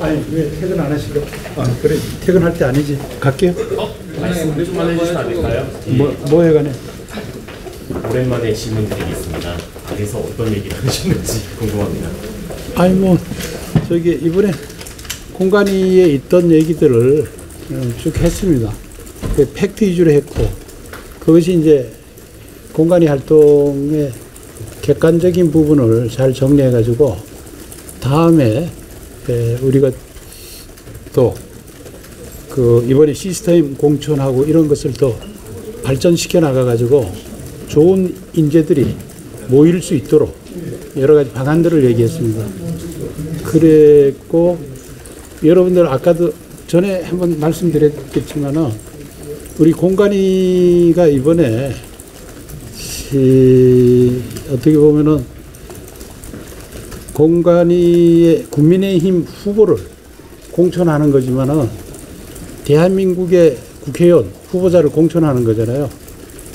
아니 왜 퇴근 안 하시고? 아 그래 퇴근할 때 아니지. 갈게요. 말씀 좀만 해주시면 안 될까요? 뭐에 관해? 오랜만에 질문 드리겠습니다. 안에서 어떤 얘기를 하셨는지 궁금합니다. 아니 뭐 저기 이번에 공간위에 있던 얘기들을 쭉 했습니다. 그 팩트 위주로 했고 그것이 이제 공간위 활동의 객관적인 부분을 잘 정리해 가지고 다음에 우리가 또 그 이번에 시스템 공천하고 이런 것을 더 발전시켜 나가 가지고 좋은 인재들이 모일 수 있도록 여러 가지 방안들을 얘기했습니다. 그랬고 여러분들 아까도 전에 한번 말씀드렸겠지만은 우리 공간위가 이번에 어떻게 보면은 공간위의 국민의힘 후보를 공천하는 거지만은 대한민국의 국회의원 후보자를 공천하는 거잖아요.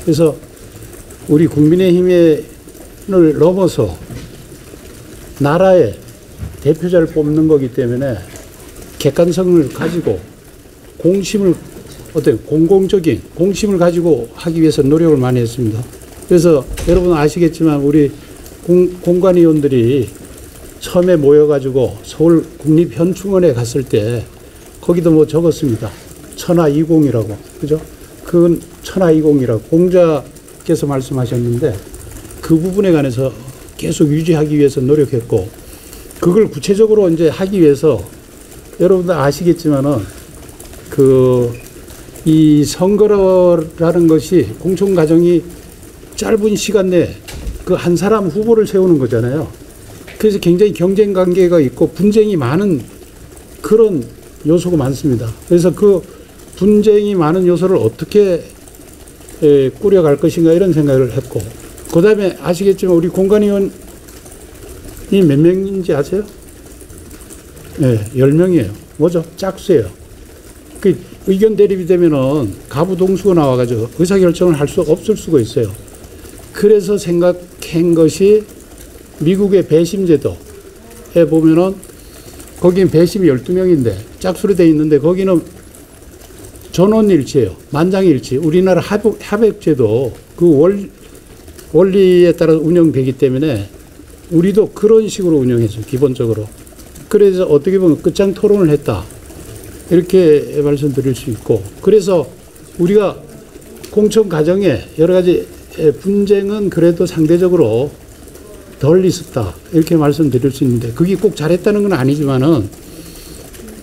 그래서 우리 국민의힘을 넘어서 나라의 대표자를 뽑는 거기 때문에 객관성을 가지고 공심을 어떤 공공적인 공심을 가지고 하기 위해서 노력을 많이 했습니다. 그래서 여러분 아시겠지만 우리 공관위원들이 처음에 모여가지고 서울 국립현충원에 갔을 때 거기도 뭐 적었습니다. 천하이공이라고. 그죠? 그건 천하이공이라고 공자께서 말씀하셨는데 그 부분에 관해서 계속 유지하기 위해서 노력했고 그걸 구체적으로 이제 하기 위해서 여러분들 아시겠지만은 이 선거라는 것이 공천 과정이 짧은 시간 내에 그 한 사람 후보를 세우는 거잖아요. 그래서 굉장히 경쟁 관계가 있고 분쟁이 많은 그런 요소가 많습니다. 그래서 그 분쟁이 많은 요소를 어떻게 꾸려갈 것인가 이런 생각을 했고 그 다음에 아시겠지만 우리 공관위원이 몇 명인지 아세요? 네, 10명이에요. 뭐죠? 짝수예요. 그 의견 대립이 되면은 가부동수가 나와가지고 의사결정을 할 수 없을 수가 있어요. 그래서 생각한 것이 미국의 배심제도에 보면은 거긴 배심이 12명인데 짝수로 돼 있는데 거기는 전원일치예요. 만장일치. 우리나라 합액제도 그 원리에 따라 운영되기 때문에 우리도 그런 식으로 운영했어요. 기본적으로. 그래서 어떻게 보면 끝장 토론을 했다. 이렇게 말씀드릴 수 있고 그래서 우리가 공천 과정에 여러 가지 분쟁은 그래도 상대적으로 덜 있었다. 이렇게 말씀드릴 수 있는데 그게 꼭 잘했다는 건 아니지만은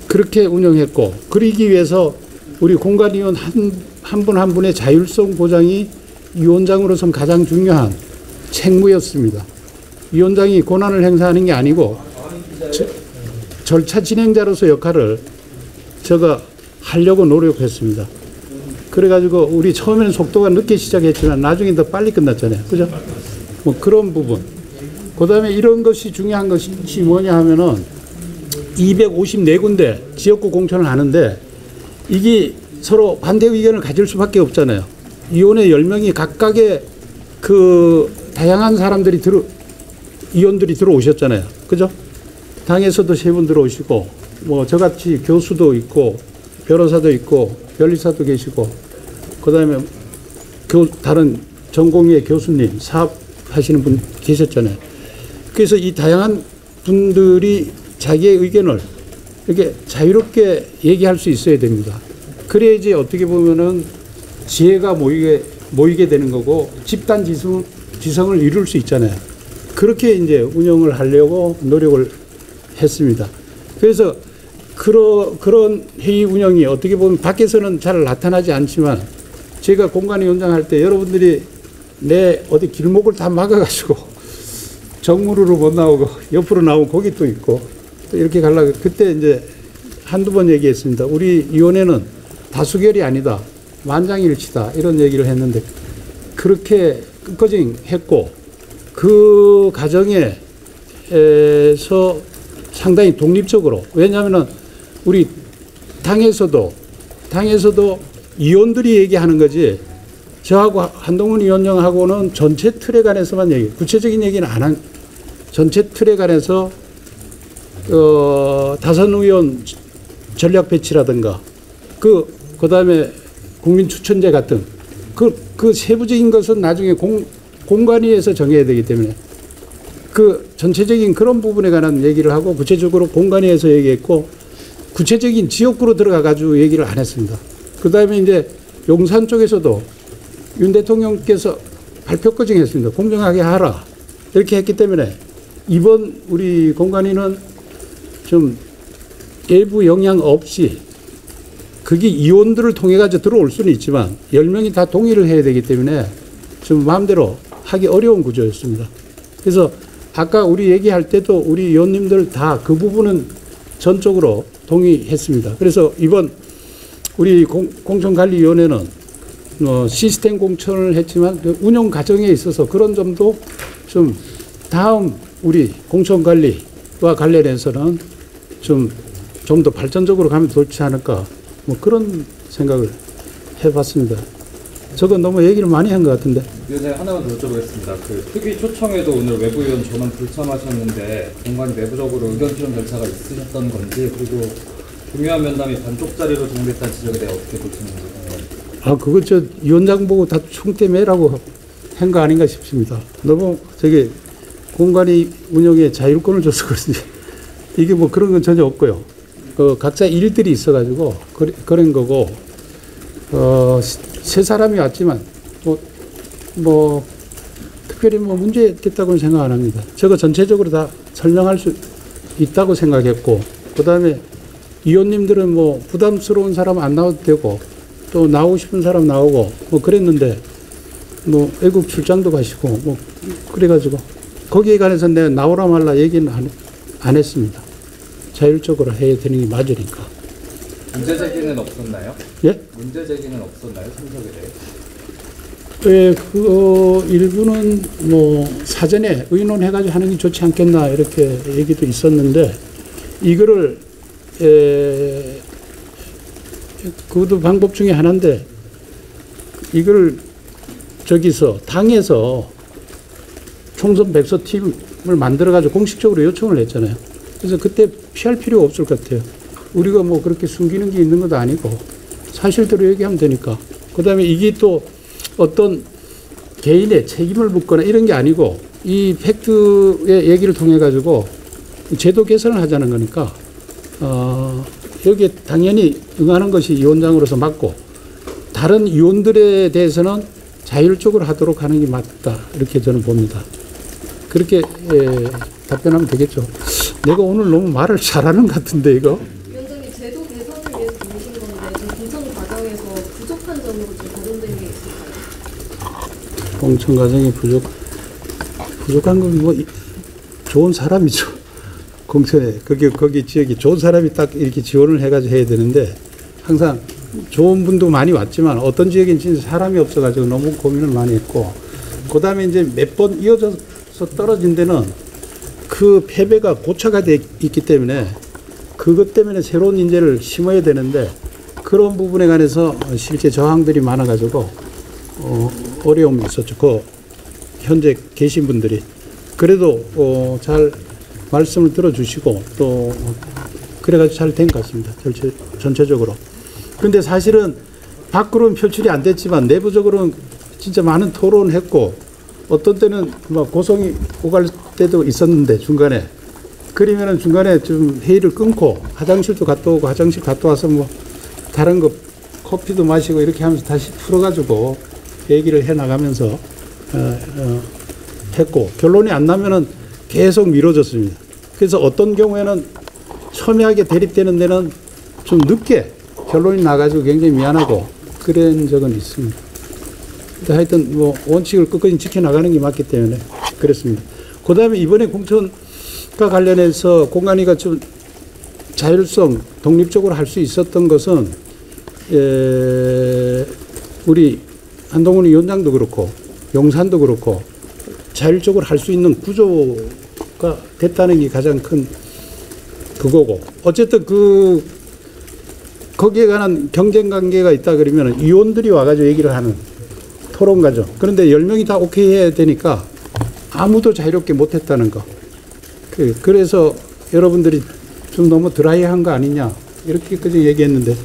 그렇게 운영했고 그러기 위해서 우리 공관위원 한 분 한 분의 자율성 보장이 위원장으로서는 가장 중요한 책무였습니다. 위원장이 권한을 행사하는 게 아니고 절차 진행자로서 역할을 제가 하려고 노력했습니다. 그래가지고 우리 처음에는 속도가 늦게 시작했지만 나중에 더 빨리 끝났잖아요. 그죠? 뭐 그런 부분. 그 다음에 이런 것이 중요한 것이 뭐냐 하면은 254군데 지역구 공천을 하는데 이게 서로 반대 의견을 가질 수밖에 없잖아요. 위원회 10명이 각각의 그 다양한 사람들이 위원들이 들어오셨잖아요. 그죠? 당에서도 3분 들어오시고 뭐 저같이 교수도 있고 변호사도 있고 변리사도 계시고 그다음에 다른 전공의 교수님 사업하시는 분 계셨잖아요. 그래서 이 다양한 분들이 자기의 의견을 이렇게 자유롭게 얘기할 수 있어야 됩니다. 그래야지 어떻게 보면은 지혜가 모이게 되는 거고 집단 지성을 이룰 수 있잖아요. 그렇게 이제 운영을 하려고 노력을 했습니다. 그래서 그런 회의 운영이 어떻게 보면 밖에서는 잘 나타나지 않지만 제가 공관위원장 할 때 여러분들이 내 어디 길목을 다 막아가지고 정무루로 못 나오고 옆으로 나오면 거기 또 있고 또 이렇게 가려고 그때 이제 한두 번 얘기했습니다. 우리 위원회는 다수결이 아니다. 만장일치다. 이런 얘기를 했는데 그렇게 끝까지 했고 그 과정에서 상당히 독립적으로 왜냐하면 우리 당에서도 위원들이 얘기하는 거지 저하고 한동훈 위원장하고는 전체 틀에 관해서만 구체적인 얘기는 안 한 전체 틀에 관해서 다선 의원 전략 배치라든가 그다음에 국민 추천제 같은 그 세부적인 것은 나중에 공관위에서 정해야 되기 때문에 그 전체적인 그런 부분에 관한 얘기를 하고 구체적으로 공관위에서 얘기했고 구체적인 지역구로 들어가 가지고 얘기를 안 했습니다. 그다음에 이제 용산 쪽에서도 윤 대통령께서 발표까지 했습니다. 공정하게 하라 이렇게 했기 때문에 이번 우리 공관위는 좀 일부 영향 없이 그게 의원들을 통해 가지고 들어올 수는 있지만 10명이 다 동의를 해야 되기 때문에 좀 마음대로 하기 어려운 구조였습니다. 그래서 아까 우리 얘기할 때도 우리 의원님들 다 그 부분은 전적으로 동의했습니다. 그래서 이번 우리 공천관리위원회는 시스템 공천을 했지만 그 운영 과정에 있어서 그런 점도 좀 다음 우리 공천관리와 관련해서는 좀 더 발전적으로 가면 좋지 않을까 뭐 그런 생각을 해봤습니다. 저거 너무 얘기를 많이 한 것 같은데. 위원장님 하나만 더 여쭤보겠습니다. 그 특위 초청에도 오늘 외부 의원 전원 불참하셨는데 공관위 내부적으로 의견 수렴 절차가 있으셨던 건지 그리고 중요한 면담이 반쪽 자리로 진행됐다는 지적에 대해 어떻게 보시는지 궁금합니다. 그거 저 위원장 보고 다 총대매라고 한 거 아닌가 싶습니다. 너무 저게 공관위 운영에 자율권을 줬을 것인지 이게 뭐 그런 건 전혀 없고요. 각자 일들이 있어가지고 그런 거고 세 사람이 왔지만 뭐 특별히 뭐 문제 됐다고는 생각 안 합니다. 저거 전체적으로 다 설명할 수 있다고 생각했고 그다음에 의원님들은 뭐 부담스러운 사람 안 나와도 되고 또 나오고 싶은 사람 나오고 뭐 그랬는데 뭐 외국 출장도 가시고 뭐 그래가지고 거기에 관해서 내가 나오라 말라 얘기는 안 했습니다. 자율적으로 해야 되는 게 맞으니까. 문제 제기는 없었나요? 예? 문제 제기는 없었나요? 참석에 대해? 예, 일부는 뭐 사전에 의논해가지고 하는 게 좋지 않겠나 이렇게 얘기도 있었는데 이거를 그것도 방법 중에 하나인데 이걸 저기서 당에서 총선 백서 팀을 만들어가지고 공식적으로 요청을 했잖아요. 그래서 그때 피할 필요가 없을 것 같아요. 우리가 뭐 그렇게 숨기는 게 있는 것도 아니고 사실대로 얘기하면 되니까. 그 다음에 이게 또 어떤 개인의 책임을 묻거나 이런 게 아니고 이 팩트의 얘기를 통해 가지고 제도 개선을 하자는 거니까 여기에 당연히 응하는 것이 위원장으로서 맞고 다른 위원들에 대해서는 자율적으로 하도록 하는 게 맞다 이렇게 저는 봅니다. 그렇게 답변하면 되겠죠. 내가 오늘 너무 말을 잘하는 것 같은데 이거. 위원장님 제도 개선을 위해서 부르신 건데 좀 공천 과정에서 부족한 점으로 좀 거론된 게 있을까요? 공천 과정이 부족한 건 뭐 좋은 사람이죠. 공천에 거기 지역이 좋은 사람이 딱 이렇게 지원을 해가지고 해야 되는데 항상 좋은 분도 많이 왔지만 어떤 지역엔 진짜 사람이 없어가지고 너무 고민을 많이 했고 그 다음에 이제 몇 번 이어져서 떨어진 데는 그 패배가 고착화 돼 있기 때문에 그것 때문에 새로운 인재를 심어야 되는데 그런 부분에 관해서 실제 저항들이 많아가지고 어려움이 있었죠. 그 현재 계신 분들이 그래도 잘 말씀을 들어주시고 또 그래가지고 잘 된 것 같습니다. 전체적으로. 근데 사실은 밖으로는 표출이 안 됐지만 내부적으로는 진짜 많은 토론을 했고 어떤 때는 막 고성이 오갈 때도 있었는데 중간에 그러면은 중간에 좀 회의를 끊고 화장실도 갔다 오고 화장실 갔다 와서 뭐 다른 거 커피도 마시고 이렇게 하면서 다시 풀어가지고 얘기를 해 나가면서 했고 결론이 안 나면은 계속 미뤄졌습니다. 그래서 어떤 경우에는 첨예하게 대립되는 데는 좀 늦게 결론이 나가지고 굉장히 미안하고 그런 적은 있습니다. 근데 하여튼 뭐 원칙을 끝까지 지켜나가는 게 맞기 때문에 그랬습니다. 그 다음에 이번에 공천과 관련해서 공관위가 좀 자율성, 독립적으로 할 수 있었던 것은 우리 한동훈 위원장도 그렇고 용산도 그렇고 자율적으로 할 수 있는 구조가 됐다는 게 가장 큰 그거고 어쨌든 거기에 관한 경쟁 관계가 있다 그러면 위원들이 와가지고 얘기를 하는 토론 과정. 그런데 10명이 다 오케이 해야 되니까 아무도 자유롭게 못했다는 거. 그래서 여러분들이 좀 너무 드라이한 거 아니냐 이렇게까지 얘기했는데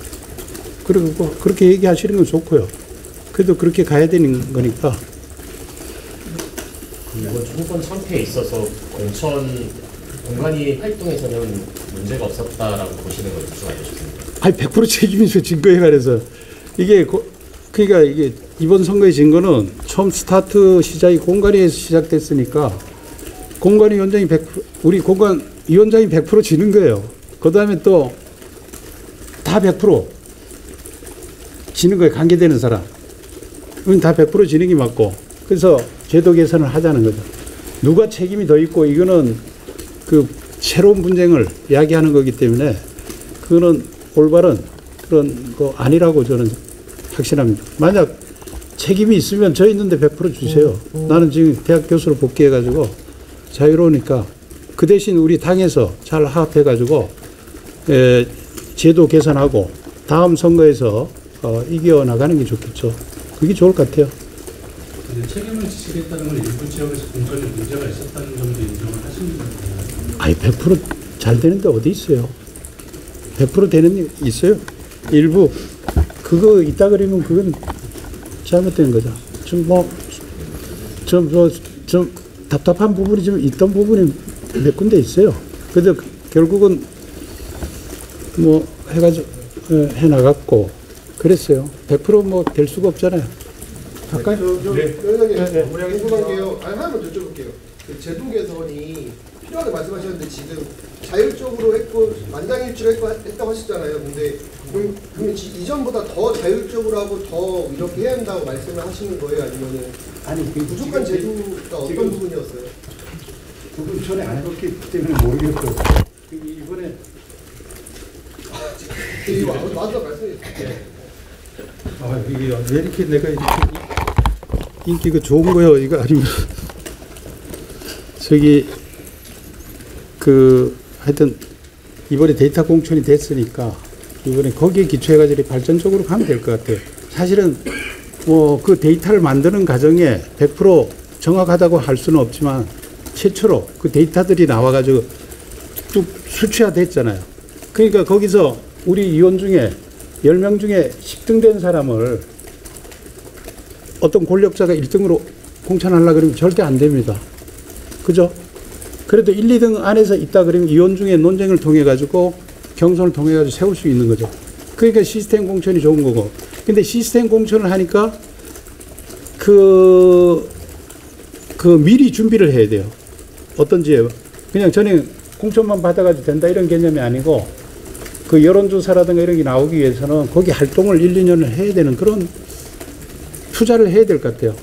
그리고 그렇게 얘기하시는 건 좋고요. 그래도 그렇게 가야 되는 거니까 이번 총선 참패에 있어서 공관위 활동에서는 문제가 없었다라고 보시는 걸 무슨 알려주십니까? 아니 100% 책임이죠. 증거에 관해서 이게 그러니까 이게 이번 선거의 증거는 처음 스타트 시작이 공관위에서 시작됐으니까 공관위원장이 100% 우리 공관위원장이 100% 지는 거예요. 그 다음에 또 다 100% 지는 거예요. 관계되는 사람. 그건 다 100% 지는 게 맞고 그래서 제도 개선을 하자는 거죠. 누가 책임이 더 있고 이거는 그 새로운 분쟁을 이야기하는 거기 때문에 그거는 올바른 그런 거 아니라고 저는 확신합니다. 만약 책임이 있으면 저 있는데 100% 주세요. 나는 지금 대학 교수로 복귀해가지고 자유로우니까 그 대신 우리 당에서 잘 화합해가지고 제도 개선하고 다음 선거에서 이겨나가는 게 좋겠죠. 그게 좋을 것 같아요. 책임을 지시겠다는 건 일부 지역에서 공천에 문제가 있었다는 점도 인정을 하시는 거예요. 아니 100%잘 되는데 어디 있어요? 100% 되는 게 있어요? 일부 그거 있다 그러면 그건 잘못된 거죠. 좀 답답한 부분이 좀 있던 부분이 몇 군데 있어요. 그래도 결국은 뭐 해가지고 해나갔고 그랬어요. 100% 뭐 될 수가 없잖아요. 갈까요? 위원장님, 궁금한게요. 하나만 여쭤볼게요. 그 제도 개선이 필요하다고 말씀하셨는데 지금 자율적으로 했고 만장일치로 했다고 하시잖아요. 근데 그러면 이전보다 더 자율적으로 하고 더 이렇게 해야 한다고 말씀을 하시는 거예요? 아니면은 아니 부족한 제도가 어떤 부분이었어요? 그건 전에 안 해봤기 때문에 모르겠고 이번에 이거 맞아 말씀해 주세요. 이게 왜 이렇게 내가 이렇게 인기가 좋은 거요? 이거 아니면 저기 하여튼 이번에 데이터 공천이 됐으니까 이번에 거기에 기초해가지고 발전적으로 가면 될 것 같아요. 사실은 뭐 그 데이터를 만드는 과정에 100% 정확하다고 할 수는 없지만 최초로 그 데이터들이 나와가지고 쭉 수치화됐잖아요. 그러니까 거기서 우리 위원 중에 10명 중에 10등 된 사람을 어떤 권력자가 1등으로 공천하려고 그러면 절대 안 됩니다. 그죠? 그래도 1, 2등 안에서 있다 그러면 위원 중에 논쟁을 통해 가지고 경선을 통해 가지고 세울 수 있는 거죠. 그러니까 시스템 공천이 좋은 거고. 근데 시스템 공천을 하니까 미리 준비를 해야 돼요. 어떤지 그냥 전에 공천만 받아가지고 된다 이런 개념이 아니고 그 여론조사라든가 이런 게 나오기 위해서는 거기 활동을 1, 2년을 해야 되는 그런 투자를 해야 될 것 같아요.